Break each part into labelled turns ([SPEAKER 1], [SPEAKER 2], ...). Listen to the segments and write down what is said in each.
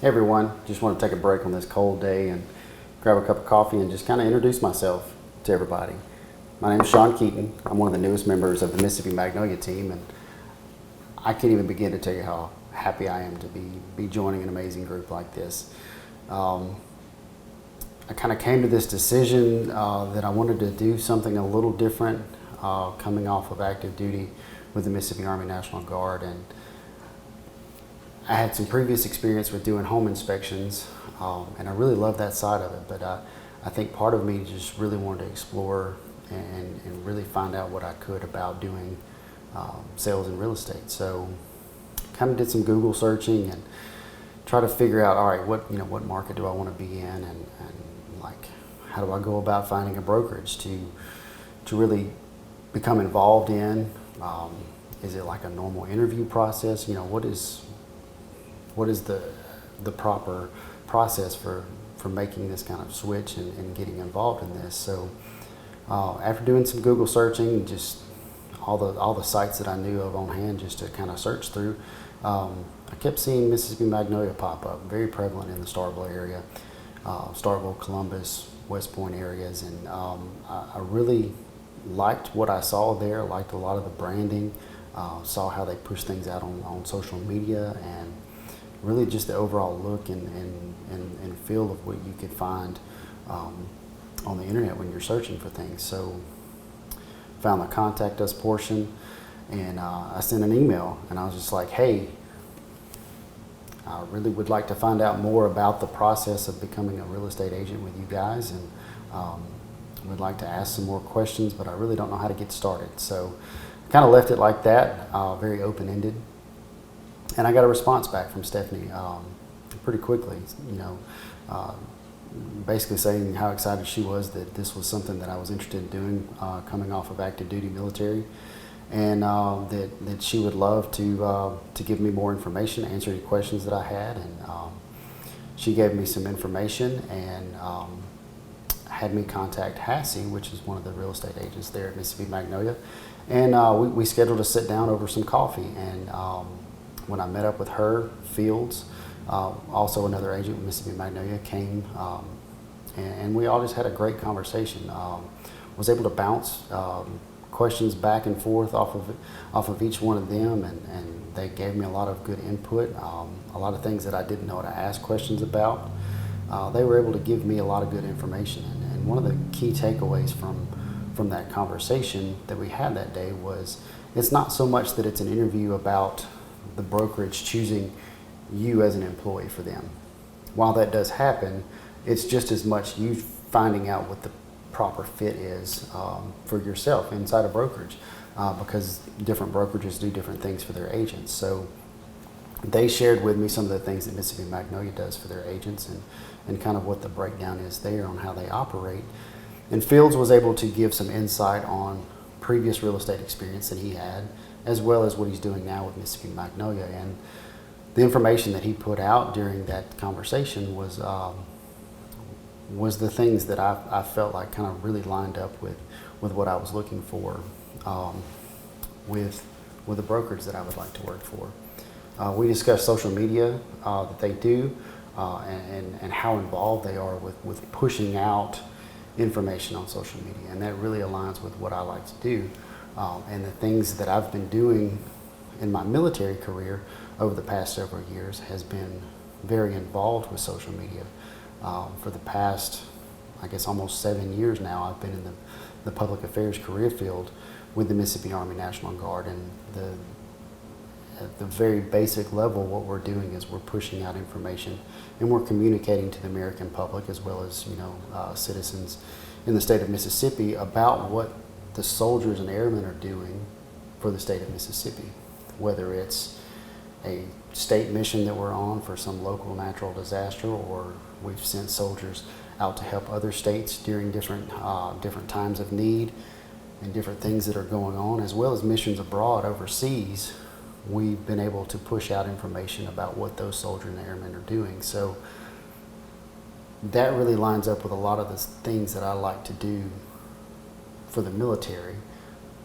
[SPEAKER 1] Hey everyone, just want to take a break on this cold day and grab a cup of coffee and just kind of introduce myself to everybody. My name is Shawn Keeton. I'm one of the newest members of the Mississippi Magnolia team, and I can't even begin to tell you how happy I am to be joining an amazing group like this. I kind of came to this decision that I wanted to do something a little different coming off of active duty with the Mississippi Army National Guard, and I had some previous experience with doing home inspections, and I really love that side of it, but I think part of me just really wanted to explore and really find out what I could about doing sales in real estate. So kind of did some Google searching and try to figure out, all right, what market do I want to be in, and like how do I go about finding a brokerage to really become involved in. Is it like a normal interview process? What is the proper process for making this kind of switch and getting involved in this? So after doing some Google searching, just all the sites that I knew of on hand just to kind of search through, I kept seeing Mississippi Magnolia pop up, very prevalent in the Starkville area, Starkville, Columbus, West Point areas, and I really liked what I saw there, liked a lot of the branding, saw how they push things out on social media, and really just the overall look and feel of what you could find on the internet when you're searching for things. So found the contact us portion, and I sent an email, and I was just like, hey, I really would like to find out more about the process of becoming a real estate agent with you guys, and would like to ask some more questions, but I really don't know how to get started. So I kind of left it like that, very open-ended. And I got a response back from Stephanie pretty quickly, basically saying how excited she was that this was something that I was interested in doing coming off of active duty military, and that she would love to give me more information, answer any questions that I had. And she gave me some information and had me contact Hassie, which is one of the real estate agents there at Mississippi Magnolia. And we scheduled to sit down over some coffee. And when I met up with her, Fields, also another agent with Mississippi Magnolia, came, and we all just had a great conversation. Was able to bounce questions back and forth off of each one of them, and they gave me a lot of good input, a lot of things that I didn't know to ask questions about. They were able to give me a lot of good information, and one of the key takeaways from that conversation that we had that day was it's not so much that it's an interview about the brokerage choosing you as an employee for them. While that does happen, it's just as much you finding out what the proper fit is for yourself inside a brokerage, because different brokerages do different things for their agents. So they shared with me some of the things that Mississippi Magnolia does for their agents, and kind of what the breakdown is there on how they operate. And Fields was able to give some insight on previous real estate experience that he had, as well as what he's doing now with Mississippi Magnolia. And the information that he put out during that conversation was the things that I felt like kind of really lined up with what I was looking for with the brokerage that I would like to work for. We discussed social media that they do, and how involved they are with pushing out information on social media, and that really aligns with what I like to do. And the things that I've been doing in my military career over the past several years has been very involved with social media. For the past, I guess, almost 7 years now, I've been in the public affairs career field with the Mississippi Army National Guard, and at the very basic level, what we're doing is we're pushing out information, and we're communicating to the American public as well as citizens in the state of Mississippi about what the soldiers and airmen are doing for the state of Mississippi, whether it's a state mission that we're on for some local natural disaster, or we've sent soldiers out to help other states during different times of need and different things that are going on, as well as missions abroad overseas. We've been able to push out information about what those soldiers and airmen are doing. So that really lines up with a lot of the things that I like to do for the military,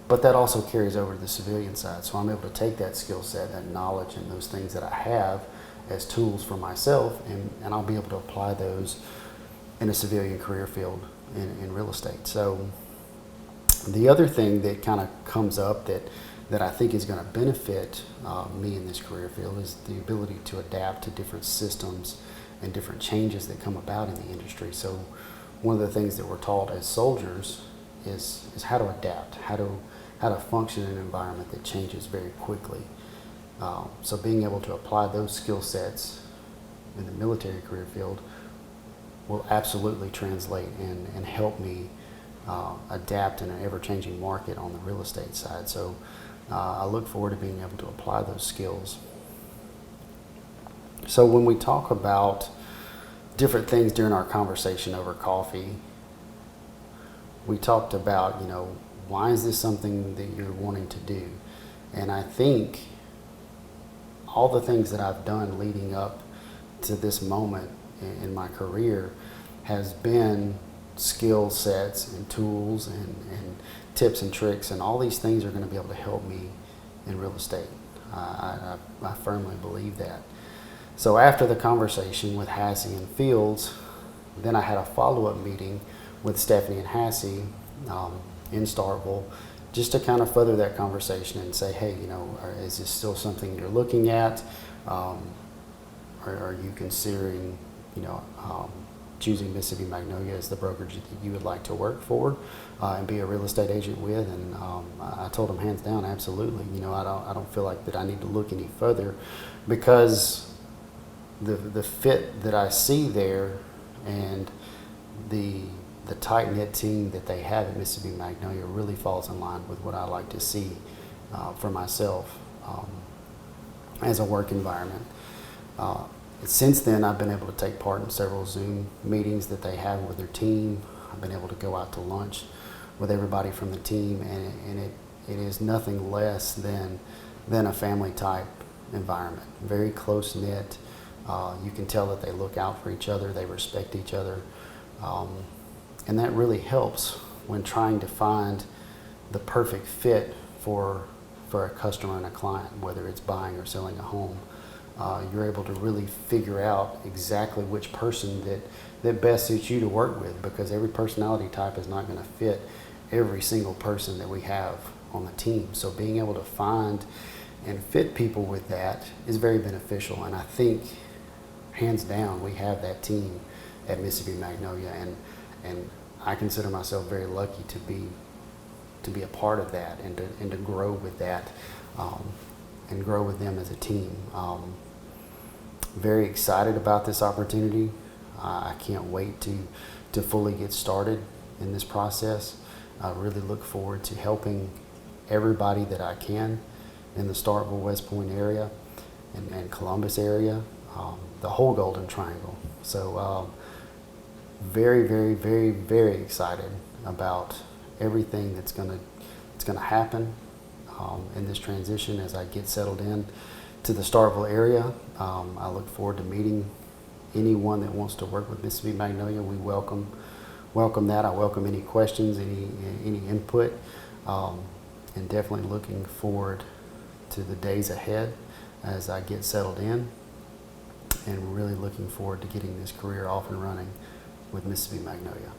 [SPEAKER 1] but that also carries over to the civilian side. So I'm able to take that skill set, that knowledge, and those things that I have, as tools for myself, and I'll be able to apply those in a civilian career field in real estate. So the other thing that kind of comes up that I think is going to benefit me in this career field is the ability to adapt to different systems and different changes that come about in the industry. So one of the things that we're taught as soldiers is how to adapt, how to function in an environment that changes very quickly. So being able to apply those skill sets in the military career field will absolutely translate and help me adapt in an ever-changing market on the real estate side. So I look forward to being able to apply those skills. So when we talk about different things during our conversation over coffee, we talked about, why is this something that you're wanting to do? And I think all the things that I've done leading up to this moment in my career has been skill sets and tools and tips and tricks, and all these things are going to be able to help me in real estate. I firmly believe that. So after the conversation with Hassey and Fields, then I had a follow-up meeting with Stephanie and Hassey in Starkville, just to kind of further that conversation and say, hey, is this still something you're looking at? Are you considering, choosing Mississippi Magnolia as the brokerage that you would like to work for and be a real estate agent with? And I told them hands down, absolutely. I don't feel like that I need to look any further, because the fit that I see there and the tight-knit team that they have at Mississippi Magnolia really falls in line with what I like to see for myself as a work environment. Since then, I've been able to take part in several Zoom meetings that they have with their team. I've been able to go out to lunch with everybody from the team, and it is nothing less than a family-type environment. Very close-knit. You can tell that they look out for each other, they respect each other, and that really helps when trying to find the perfect fit for a customer and a client, whether it's buying or selling a home. You're able to really figure out exactly which person that best suits you to work with, because every personality type is not going to fit every single person that we have on the team. So being able to find and fit people with that is very beneficial, and I think hands down we have that team at Mississippi Magnolia, and I consider myself very lucky to be a part of that and to grow with that and grow with them as a team. Very excited about this opportunity. I can't wait to fully get started in this process. I really look forward to helping everybody that I can in the Starkville, West Point area and Columbus area, the whole Golden Triangle. So very, very, very, very excited about everything that's gonna happen in this transition as I get settled in to the Starkville area. I look forward to meeting anyone that wants to work with Mississippi Magnolia. We welcome that. I welcome any questions, any input, and definitely looking forward to the days ahead as I get settled in, and really looking forward to getting this career off and running with Mississippi Magnolia.